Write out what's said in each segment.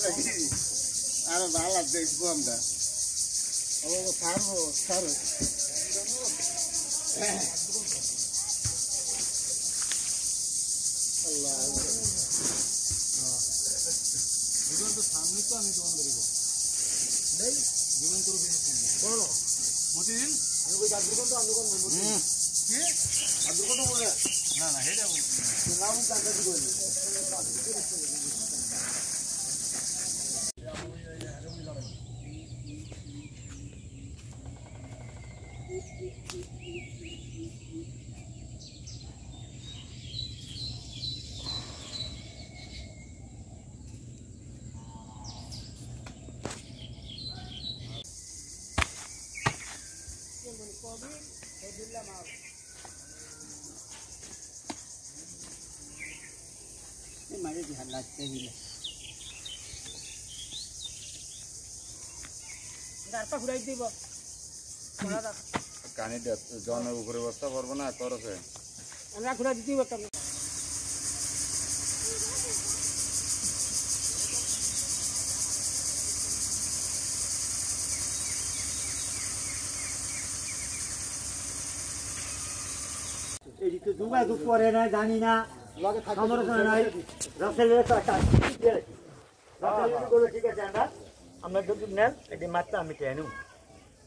আরে ভালো দেখবো আমরা ও ছাড়বো ছাড়ো আল্লাহ জীবন তো সামনে তো আমি দোকান ধরে নেই জীবন করে বলো মতিদিন আমি কই আব্দুল তো আন্দোলন মতিদিন কি আব্দুল তো বলে না না হেডা নাম কাজ করে मारे ध्यान लगते ही गारपा घुराई দিব মারা কানে জনের উপরে বস্তা করব না করছে আমরা ঘুরা দিতেই বলতাম এই তো যোগাযোগ করে না জানি না লগে থাকার সময় নাই রাসেলের একটা দিয়ে রাসেলের বলে ঠিক আছে আমরা যদি নেন এটি মাত্রা আমি টেনু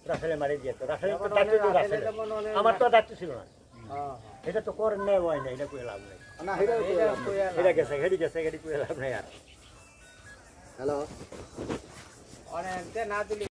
রাসেলে মারি দিয়ে তো রাসেলের তো দায়িত্ব তো রাসেল আমার তো দায়িত্ব ছিল না এটা তো করেন নেই হয় না এটা কই লাভ নাই না এটা গেছে হেডি কই লাভ নাই আর হ্যালো অনেক না দিলি